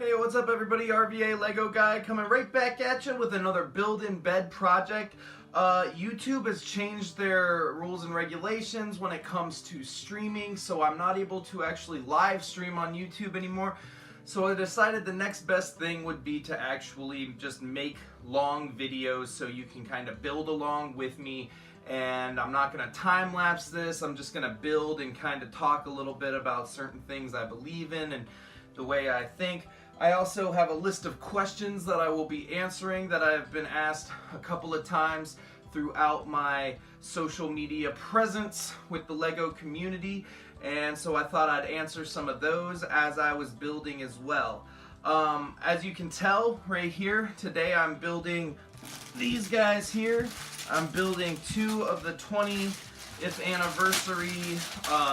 Hey, what's up everybody? RVA Lego Guy coming right back at you with another build-in-bed project. YouTube has changed their rules and regulations when it comes to streaming, so I'm not able to actually live stream on YouTube anymore. So I decided the next best thing would be to actually just make long videos so you can kind of build along with me. And I'm not going to time-lapse this, I'm just going to build and kind of talk a little bit about certain things I believe in and the way I think. I also have a list of questions that I will be answering that I've been asked a couple of times throughout my social media presence with the Lego community, and so I thought I'd answer some of those as I was building as well. As you can tell right here, today I'm building these guys here. I'm building two of the 20th anniversary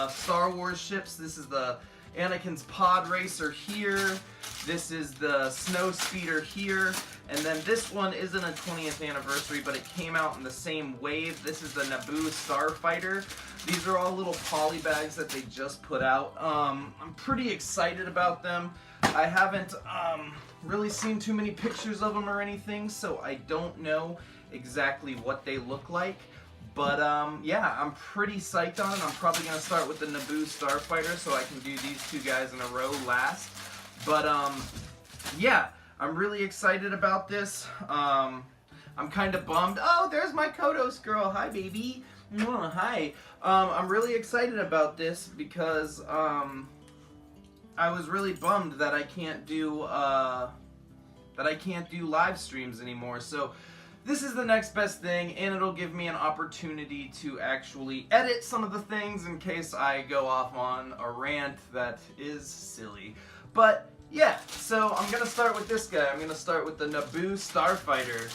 Star Wars ships. This is the Anakin's Pod Racer here. This is the Snow Speeder here. And then this one isn't a 20th anniversary, but it came out in the same wave. This is the Naboo Starfighter. These are all little polybags that they just put out. I'm pretty excited about them. I haven't really seen too many pictures of them or anything, so I don't know exactly what they look like. But yeah, I'm pretty psyched on it. I'm probably going to start with the Naboo Starfighter so I can do these two guys in a row last. But yeah, I'm really excited about this. I'm kind of bummed. Oh, there's my Kodos girl. Hi, baby. Hi. I'm really excited about this because I was really bummed that I can't do live streams anymore. So this is the next best thing, and it'll give me an opportunity to actually edit some of the things in case I go off on a rant that is silly. But yeah, so I'm going to start with this guy. I'm going to start with the Naboo Starfighter.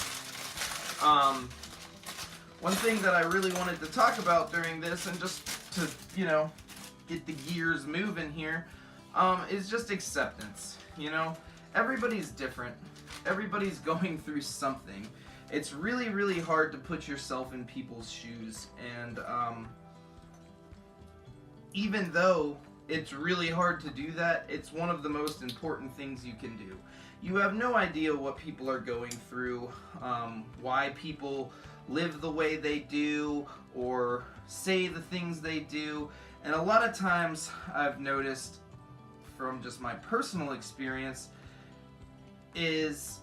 One thing that I really wanted to talk about during this, and just to, you know, get the gears moving here, is just acceptance. You know, everybody's different. Everybody's going through something. It's really, really hard to put yourself in people's shoes, and even though it's really hard to do that, it's one of the most important things you can do. You have no idea what people are going through, why people live the way they do, or say the things they do, and a lot of times I've noticed from just my personal experience is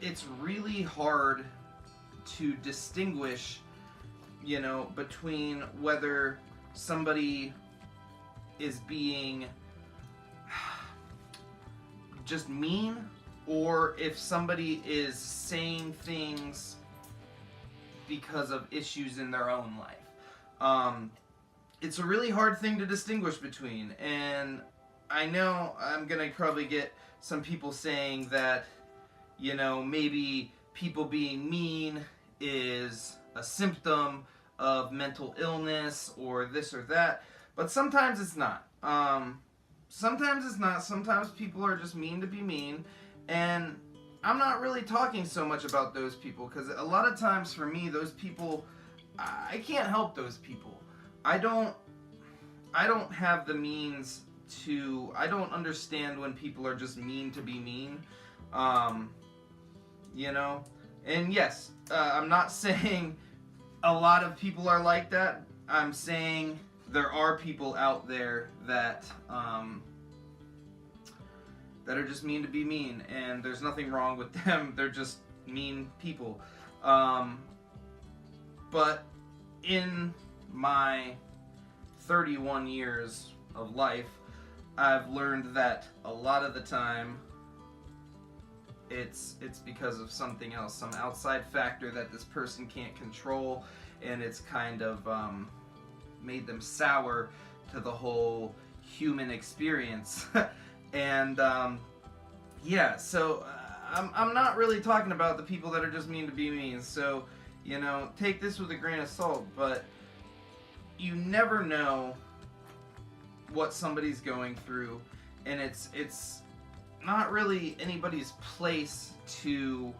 it's really hard to distinguish, you know, between whether somebody is being just mean or if somebody is saying things because of issues in their own life. It's a really hard thing to distinguish between, and I know I'm gonna probably get some people saying that, you know, maybe people being mean is a symptom of mental illness or this or that, but sometimes it's not. Sometimes it's not. Sometimes people are just mean to be mean, and I'm not really talking so much about those people, because a lot of times for me, those people, I can't help those people. I don't have the means to, I don't understand when people are just mean to be mean. You know, and yes, I'm not saying a lot of people are like that. I'm saying there are people out there that that are just mean to be mean, and there's nothing wrong with them. They're just mean people. But in my 31 years of life, I've learned that a lot of the time it's because of something else, some outside factor that this person can't control, and it's kind of made them sour to the whole human experience. And yeah, so I'm not really talking about the people that are just mean to be mean, so, you know, take this with a grain of salt, but you never know what somebody's going through, and it's not really anybody's place to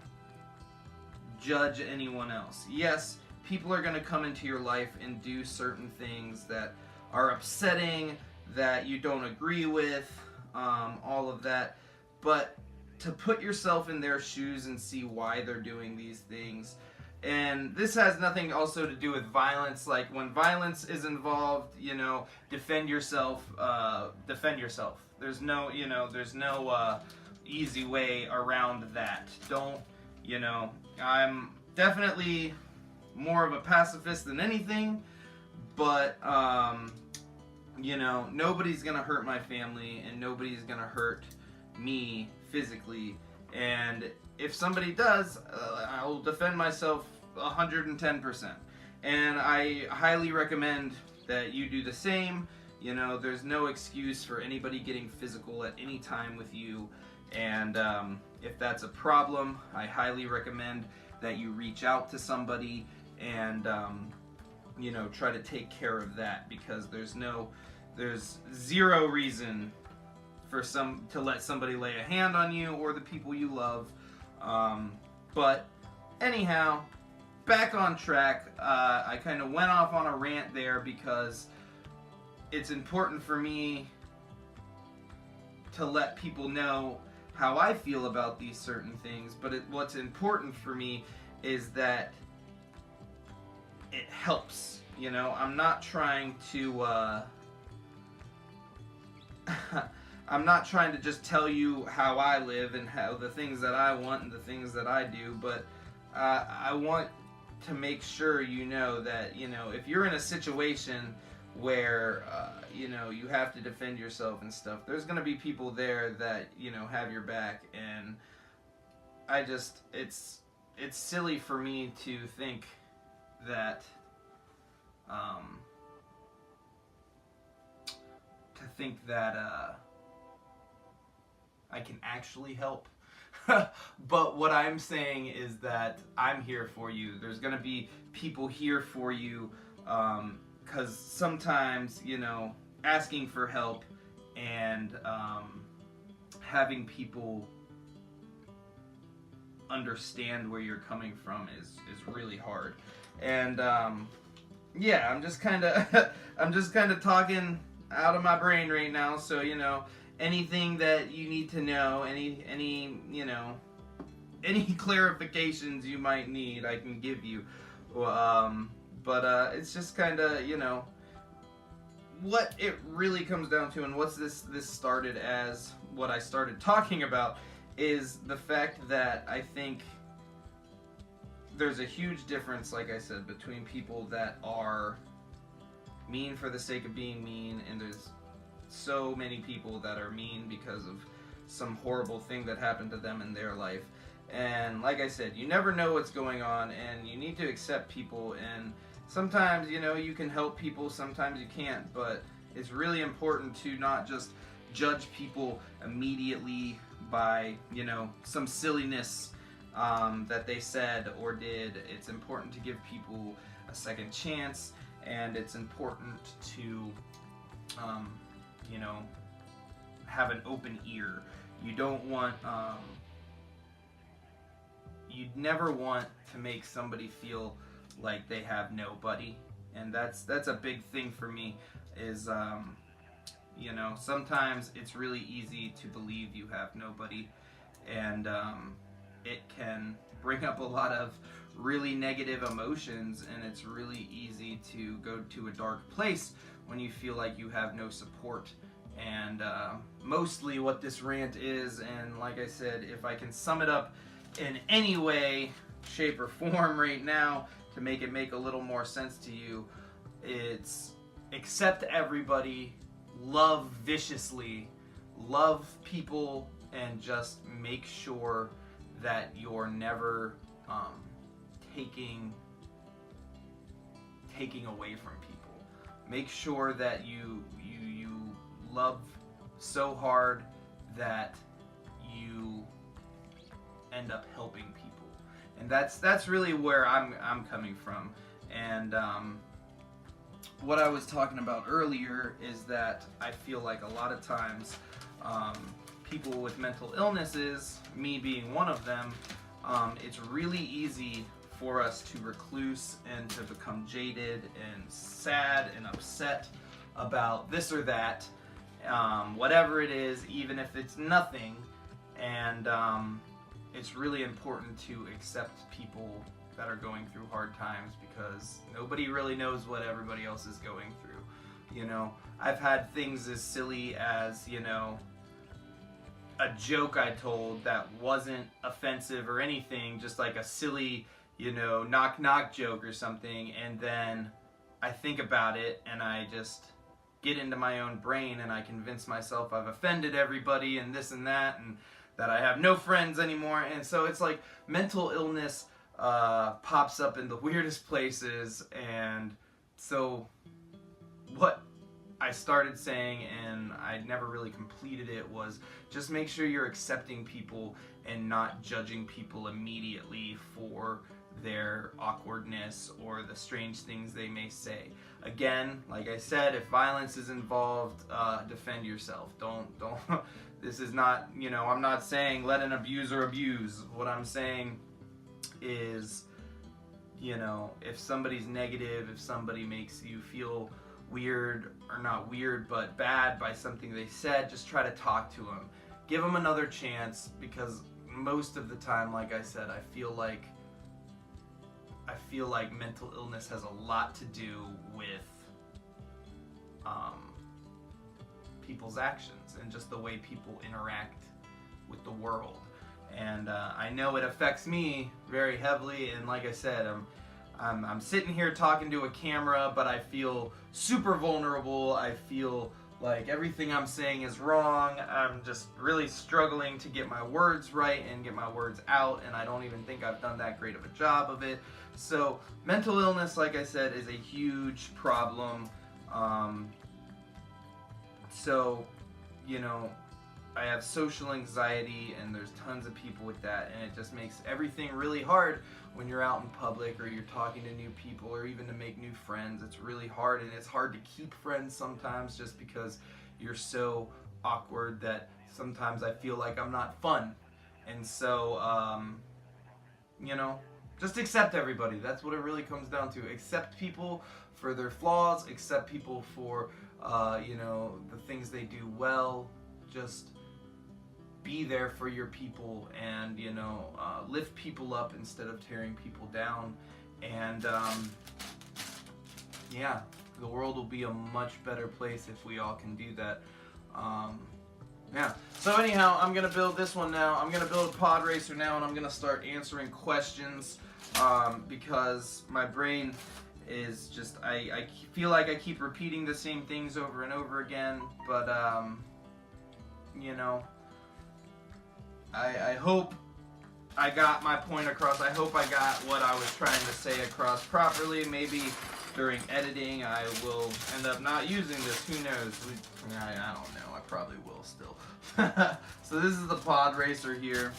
judge anyone else. Yes, people are going to come into your life and do certain things that are upsetting, that you don't agree with, all of that. but to put yourself in their shoes and see why they're doing these things. And this has nothing also to do with violence. Like, when violence is involved, you know, defend yourself. There's no, you know, there's no easy way around that. Don't, you know, I'm definitely more of a pacifist than anything, but you know, nobody's gonna hurt my family and nobody's gonna hurt me physically. And if somebody does, I'll defend myself 110%. And I highly recommend that you do the same. You know, there's no excuse for anybody getting physical at any time with you. And if that's a problem, I highly recommend that you reach out to somebody and you know, try to take care of that, because there's zero reason for to let somebody lay a hand on you or the people you love. But anyhow, back on track. I kind of went off on a rant there because it's important for me to let people know how I feel about these certain things. But what's important for me is that it helps. You know, I'm not trying to I'm not trying to just tell you how I live and how the things that I want and the things that I do, but I want to make sure you know that, you know, if you're in a situation where you know, you have to defend yourself and stuff, there's going to be people there that, you know, have your back. And I just, it's silly for me to think that I can actually help. But what I'm saying is that I'm here for you. There's going to be people here for you, because sometimes, you know, asking for help and having people understand where you're coming from is really hard. And yeah, I'm just kind of talking out of my brain right now. So, you know, anything that you need to know, any you know, any clarifications you might need, I can give you. But it's just kind of, you know, what it really comes down to, and what's this started as, what I started talking about, is the fact that I think there's a huge difference, like I said, between people that are mean for the sake of being mean, and there's so many people that are mean because of some horrible thing that happened to them in their life. And like I said, you never know what's going on, and you need to accept people. And sometimes, you know, you can help people, sometimes you can't, but it's really important to not just judge people immediately by, you know, some silliness that they said or did. It's important to give people a second chance, and it's important to you know, have an open ear. You don't want you'd never want to make somebody feel like they have nobody. And that's a big thing for me, is you know, sometimes it's really easy to believe you have nobody, and it can bring up a lot of really negative emotions, and it's really easy to go to a dark place when you feel like you have no support. And mostly what this rant is, and like I said, if I can sum it up in any way, shape, or form right now to make it make a little more sense to you, it's accept everybody, love viciously, love people, and just make sure that you're never taking away from people. Make sure that you love so hard that you end up helping people. And that's really where I'm coming from. And what I was talking about earlier is that I feel like a lot of times people with mental illnesses, me being one of them, it's really easy for us to recluse and to become jaded and sad and upset about this or that, whatever it is, even if it's nothing. And it's really important to accept people that are going through hard times, because nobody really knows what everybody else is going through. You know, I've had things as silly as, you know, a joke I told that wasn't offensive or anything, just like a silly, you know, knock knock joke or something, and then I think about it and I just get into my own brain and I convince myself I've offended everybody and this and that, and that I have no friends anymore. And so it's like mental illness pops up in the weirdest places. And so what I started saying, and I never really completed it, was just make sure you're accepting people and not judging people immediately for their awkwardness or the strange things they may say. Again, like I said, if violence is involved, defend yourself. Don't this is not, you know, I'm not saying let an abuser abuse. What I'm saying is, you know, if somebody's negative, if somebody makes you feel weird, or not weird, but bad by something they said, just try to talk to them. Give them another chance, because most of the time, like I said, I feel like mental illness has a lot to do with people's actions and just the way people interact with the world. And I know it affects me very heavily, and like I said, I'm sitting here talking to a camera, but I feel super vulnerable. I feel like everything I'm saying is wrong. I'm just really struggling to get my words right and get my words out, and I don't even think I've done that great of a job of it. So mental illness, like I said, is a huge problem. So, you know, I have social anxiety, and there's tons of people with that, and it just makes everything really hard when you're out in public or you're talking to new people or even to make new friends. It's really hard, and it's hard to keep friends sometimes just because you're so awkward that sometimes I feel like I'm not fun. And so, you know, just accept everybody. That's what it really comes down to. Accept people for their flaws, accept people for, you know, the things they do well. Just be there for your people, and, you know, lift people up instead of tearing people down. And yeah, the world will be a much better place if we all can do that. Yeah. So anyhow, I'm gonna build this one now. I'm gonna build a pod racer now, and I'm gonna start answering questions because my brain is just, I feel like I keep repeating the same things over and over again. But you know, I hope I got my point across. I hope I got what I was trying to say across properly. Maybe during editing I will end up not using this. Who knows? I don't know. I probably will still. So this is the pod racer here.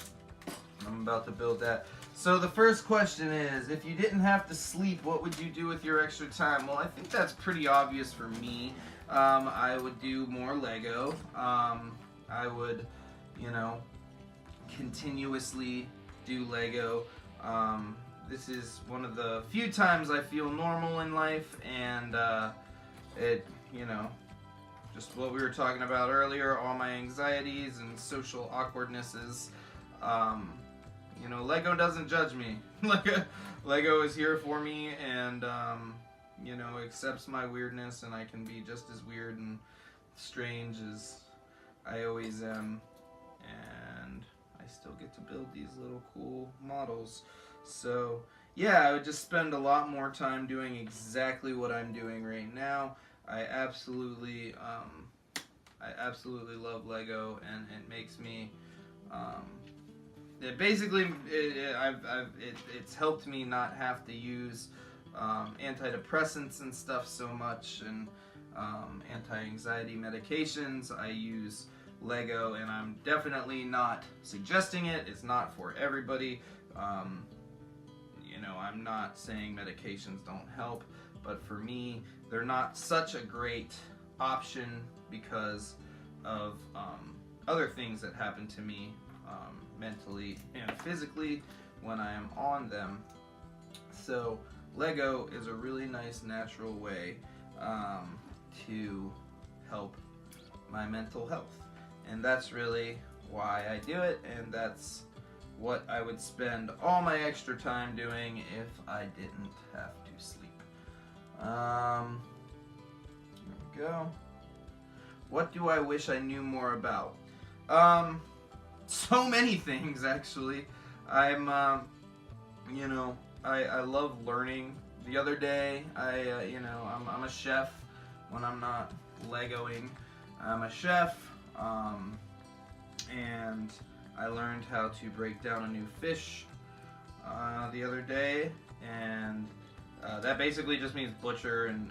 I'm about to build that. So the first question is, if you didn't have to sleep, what would you do with your extra time? Well, I think that's pretty obvious for me. I would do more Lego. I would, you know, continuously do Lego. This is one of the few times I feel normal in life, and it, you know, just what we were talking about earlier, all my anxieties and social awkwardnesses. You know, Lego doesn't judge me. Lego is here for me, and you know, accepts my weirdness, and I can be just as weird and strange as I always am, and I still get to build these little cool models. So yeah, I would just spend a lot more time doing exactly what I'm doing right now. I absolutely love Lego, and it makes me, it basically, it's helped me not have to use antidepressants and stuff so much, and anti-anxiety medications. I use Lego, and I'm definitely not suggesting it. It's not for everybody. You know, I'm not saying medications don't help, but for me, they're not such a great option because of other things that happen to me mentally and physically when I am on them. So Lego is a really nice natural way to help my mental health, and that's really why I do it, and that's what I would spend all my extra time doing if I didn't have to sleep. There we go. What do I wish I knew more about? So many things, actually. I'm, you know, I love learning. The other day, you know, I'm a chef when I'm not Legoing. I'm a chef, and I learned how to break down a new fish the other day, and that basically just means butcher and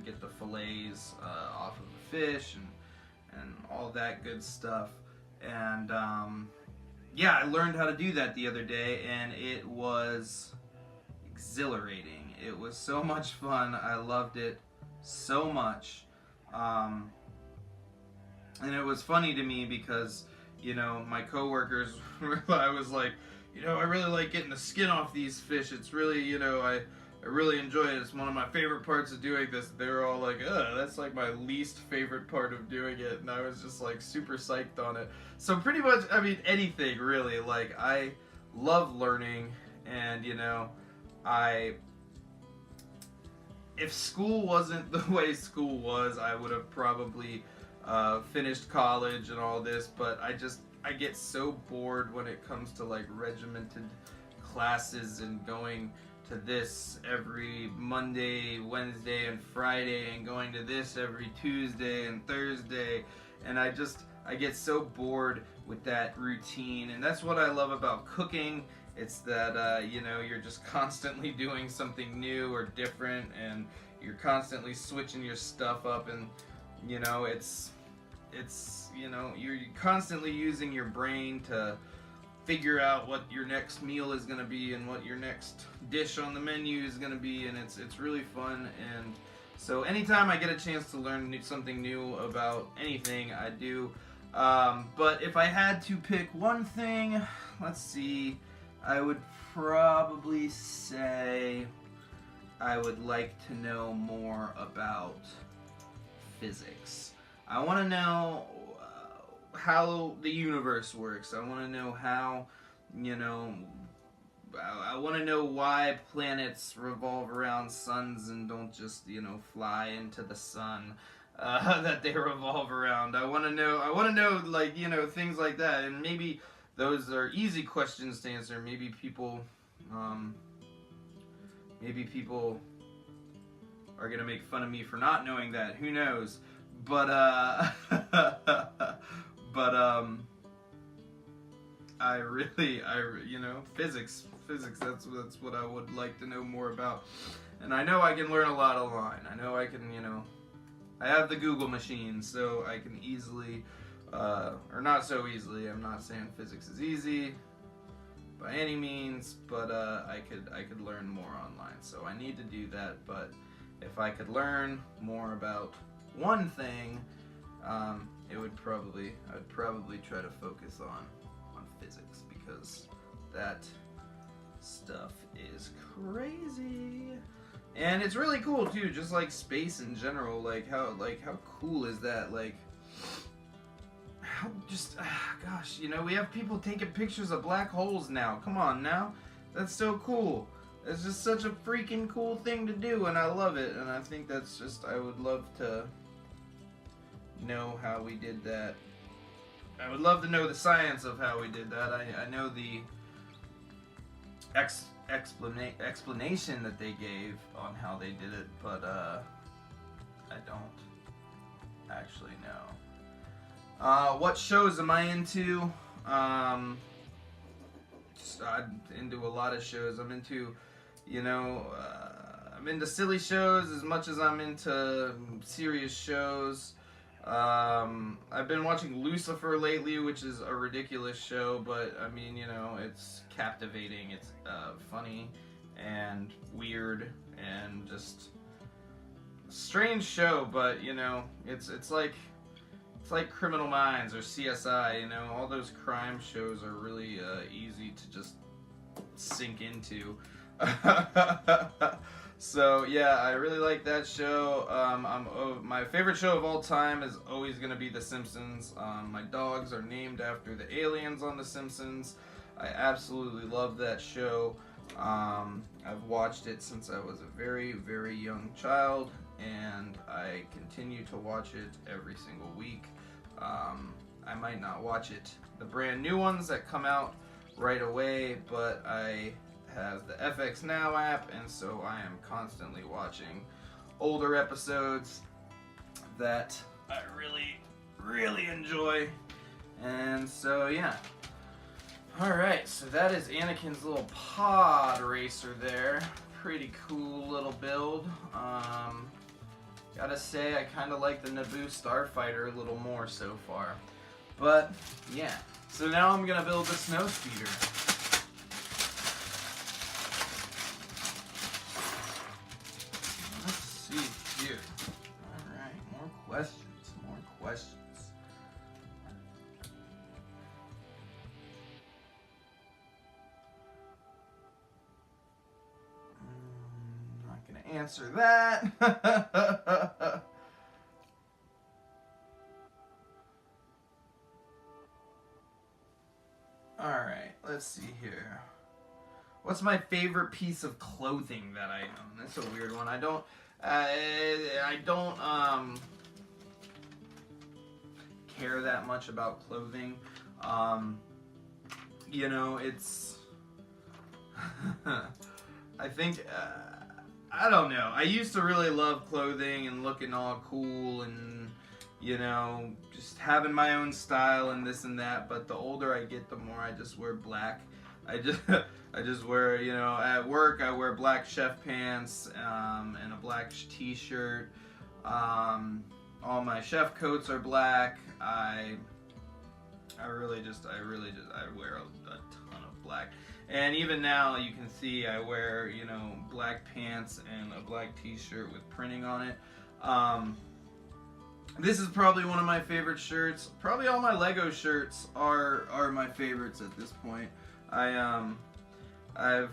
get the fillets off of the fish and all that good stuff. And yeah, I learned how to do that the other day, and it was exhilarating. It was so much fun. I loved it so much. And it was funny to me because, you know, my coworkers, I was like, you know, I really like getting the skin off these fish. It's really, you know, I really enjoy it. It's one of my favorite parts of doing this. They were all like, ugh, that's like my least favorite part of doing it. And I was just like super psyched on it. So pretty much, I mean, anything really. Like, I love learning, and, you know, if school wasn't the way school was, I would have probably finished college and all this, but I get so bored when it comes to like regimented classes and going to this every Monday, Wednesday, and Friday, and going to this every Tuesday and Thursday, and I get so bored with that routine. And that's what I love about cooking. It's that you know, you're just constantly doing something new or different, and you're constantly switching your stuff up, and you know, it's you know, you're constantly using your brain to figure out what your next meal is going to be and what your next dish on the menu is going to be, and it's really fun. And so anytime I get a chance to learn something new about anything, I do. But if I had to pick one thing, let's see, I would probably say I would like to know more about physics. I want to know how the universe works. I want to know how, you know, I want to know why planets revolve around suns and don't just, you know, fly into the sun that they revolve around. I want to know, like, you know, things like that. And maybe those are easy questions to answer. Maybe people are gonna make fun of me for not knowing that. Who knows? But you know, physics. That's what I would like to know more about. And I know I can learn a lot online. I know I can, you know, I have the Google machine, so I can easily, or not so easily. I'm not saying physics is easy by any means, but I could learn more online. So I need to do that. But if I could learn more about one thing, I would probably try to focus on physics, because that stuff is crazy. And it's really cool too, just like space in general. Like how cool is that? Like how just gosh, you know, we have people taking pictures of black holes now. Come on now, that's so cool. It's just such a freaking cool thing to do, and I love it. And I think that's just, I would love to know how we did that. I would love to know the science of how we did that. I know the explanation that they gave on how they did it, but I don't actually know. What shows am I into? I'm into a lot of shows. I'm into, you know, I'm into silly shows as much as I'm into serious shows. I've been watching Lucifer lately, which is a ridiculous show, but I mean, you know, it's captivating. It's funny and weird and just a strange show, but you know, it's like Criminal Minds or CSI. You know, all those crime shows are really easy to just sink into. So yeah, I really like that show. My favorite show of all time is always gonna be The Simpsons. My dogs are named after the aliens on The Simpsons. I absolutely love that show. I've watched it since I was a very, very young child, and I continue to watch it every single week. I might not watch it, the brand new ones that come out right away, but I have the FX Now app, and so I am constantly watching older episodes that I really, really enjoy. And so, yeah. Alright, so that is Anakin's little pod racer there. Pretty cool little build. Gotta say, I kind of like the Naboo Starfighter a little more so far. But, yeah. So now I'm gonna build the snow speeder. Let's see here. Alright, more questions, more questions. Not gonna answer that. Alright, let's see here. What's my favorite piece of clothing that I own? That's a weird one. I don't care that much about clothing. You know, it's I think I don't know. I used to really love clothing and looking all cool and, you know, just having my own style and this and that, but the older I get, the more I just wear black. I just wear, you know, at work I wear black chef pants and a black t-shirt. All my chef coats are black. I wear a ton of black. And even now you can see I wear, you know, black pants and a black t-shirt with printing on it. This is probably one of my favorite shirts. Probably all my Lego shirts are my favorites at this point. I've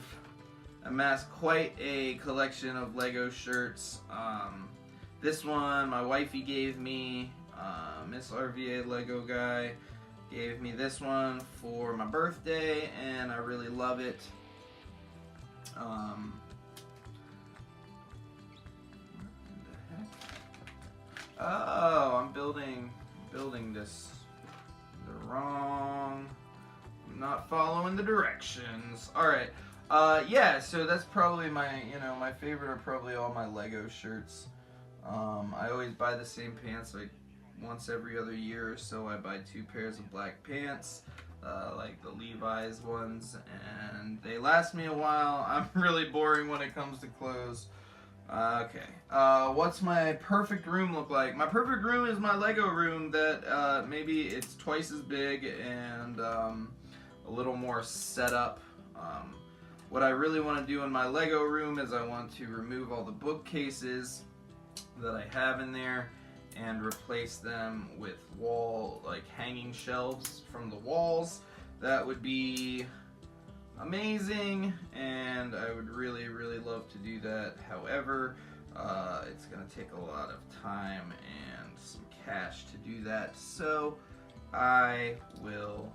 amassed quite a collection of Lego shirts. This one my wifey gave me. Miss RVA Lego guy gave me this one for my birthday, and I really love it. Oh, I'm building this the wrong. I'm not following the directions. All right. Yeah. So that's probably my, you know, my favorite are probably all my Lego shirts. I always buy the same pants like once every other year or so. I buy 2 pairs of black pants, like the Levi's ones, and they last me a while. I'm really boring when it comes to clothes. Okay. What's my perfect room look like? My perfect room is my Lego room that maybe it's twice as big and a little more set up. What I really want to do in my Lego room is I want to remove all the bookcases that I have in there and replace them with hanging shelves from the walls. That would be amazing, and I would really, really love to do that. However, it's going to take a lot of time and some cash to do that, so I will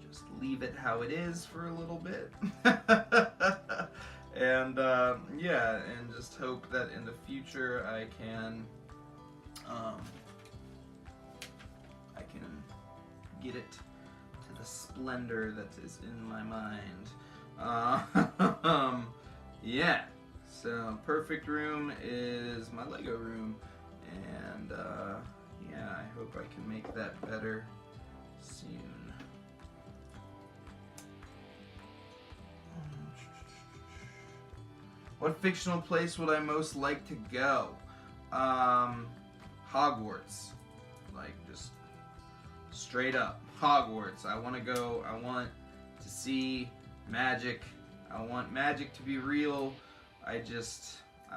just leave it how it is for a little bit. And yeah, and just hope that in the future I can get it to the splendor that is in my mind. Yeah, so perfect room is my Lego room, and yeah, I hope I can make that better soon. What fictional place would I most like to go? Hogwarts. Like, just straight up. Hogwarts. I want to go. I want to see magic. I want magic to be real. I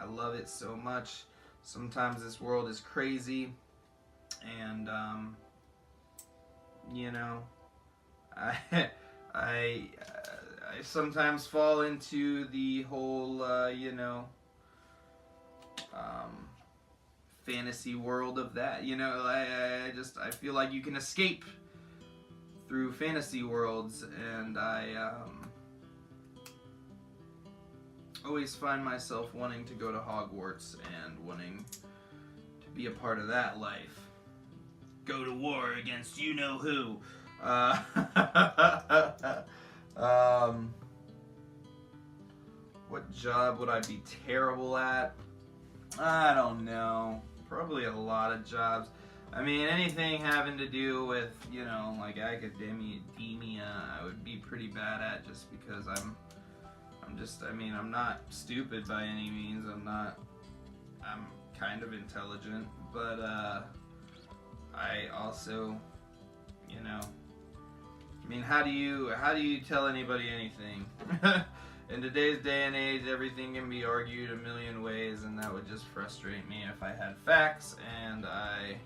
love it so much. Sometimes this world is crazy. And, you know, I I sometimes fall into the whole, you know, fantasy world of that. You know, I feel like you can escape through fantasy worlds, and I always find myself wanting to go to Hogwarts and wanting to be a part of that life. Go to war against you know who. What job would I be terrible at? I don't know. Probably a lot of jobs. I mean, anything having to do with, you know, like academia, I would be pretty bad at, just because I'm not stupid by any means. I'm kind of intelligent, but I also, you know, I mean, how do you tell anybody anything? In today's day and age, everything can be argued a million ways, and that would just frustrate me if I had facts and I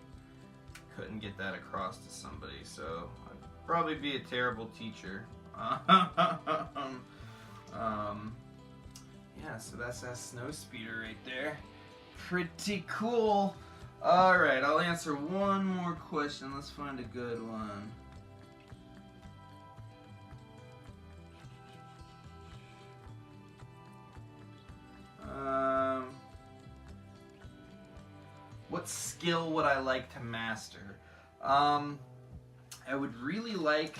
couldn't get that across to somebody. So I'd probably be a terrible teacher. Yeah, so that's that snow speeder right there. Pretty cool. Alright, I'll answer one more question. Let's find a good one. What skill would I like to master? I would really like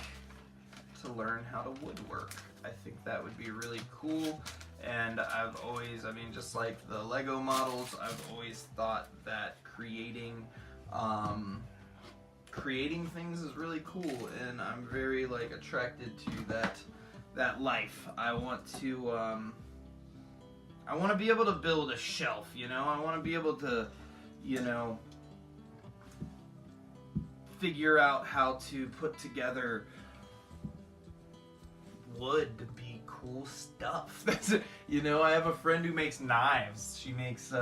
to learn how to woodwork. I think that would be really cool. And I've always, I mean, just like the Lego models, I've always thought that creating things is really cool, and I'm very like attracted to that life. I want to be able to build a shelf, you know? I want to be able to, you know, figure out how to put together wood to be cool stuff. You know, I have a friend who makes knives. She makes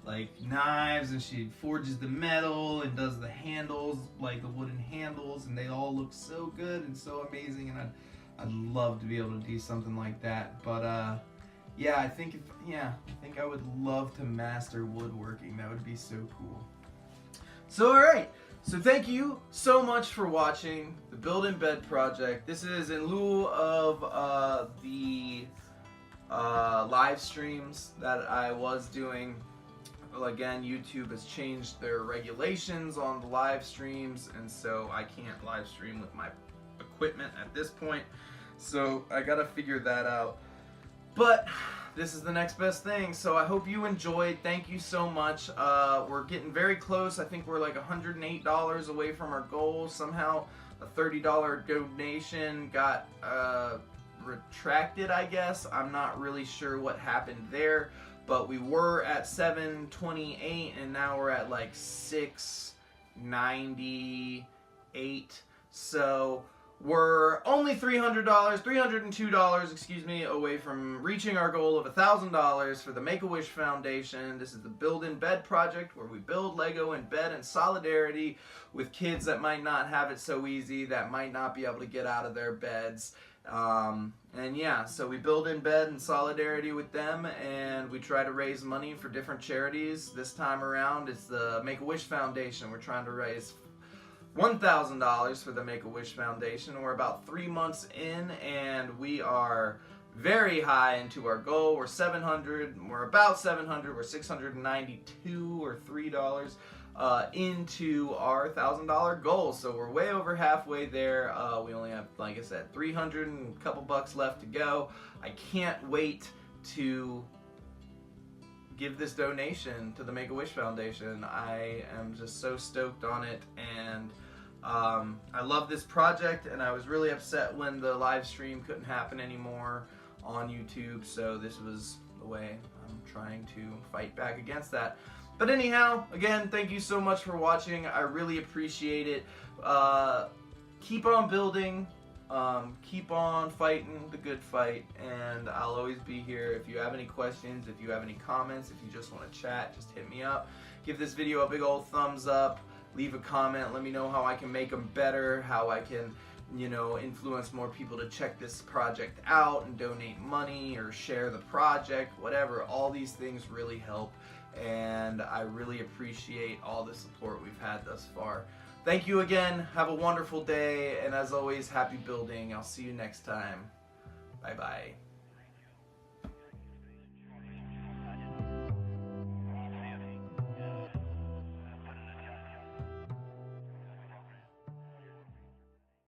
like knives, and she forges the metal and does the handles, like the wooden handles, and they all look so good and so amazing, and I'd love to be able to do something like that. But yeah, I think I would love to master woodworking. That would be so cool. So alright, so thank you so much for watching the Build in Bed project. This is in lieu of the live streams that I was doing. Well, again, YouTube has changed their regulations on the live streams, and so I can't live stream with my equipment at this point. So I gotta figure that out. But this is the next best thing, so I hope you enjoyed. Thank you so much. We're getting very close. I think we're like $108 away from our goal. Somehow a $30 donation got retracted, I guess. I'm not really sure what happened there, but we were at 728 and now we're at like 698. So we're only $302, excuse me, away from reaching our goal of $1,000 for the Make-A-Wish Foundation. This is the Build in Bed project, where we build Lego in bed in solidarity with kids that might not have it so easy, that might not be able to get out of their beds. And yeah, so we build in bed in solidarity with them, and we try to raise money for different charities. This time around, it's the Make-A-Wish Foundation. We're trying to raise $1,000 for the Make-A-Wish Foundation. We're about 3 months in, and we are very high into our goal. We're 700. We're about 700. We're 692 or $3 into our $1,000 goal. So we're way over halfway there. We only have, like I said, 300 and a couple bucks left to go. I can't wait to give this donation to the Make-A-Wish Foundation. I am just so stoked on it, and I love this project, and I was really upset when the live stream couldn't happen anymore on YouTube, so this was the way I'm trying to fight back against that. But anyhow, again, thank you so much for watching. I really appreciate it. Keep on building. Keep on fighting the good fight, and I'll always be here. If you have any questions, if you have any comments, if you just want to chat, just hit me up. Give this video a big old thumbs up. Leave a comment. Let me know how I can make them better, how I can you know, influence more people to check this project out and donate money or share the project, whatever. All these things really help, and I really appreciate all the support we've had thus far. Thank you again. Have a wonderful day, and as always, happy building. I'll see you next time. Bye-bye.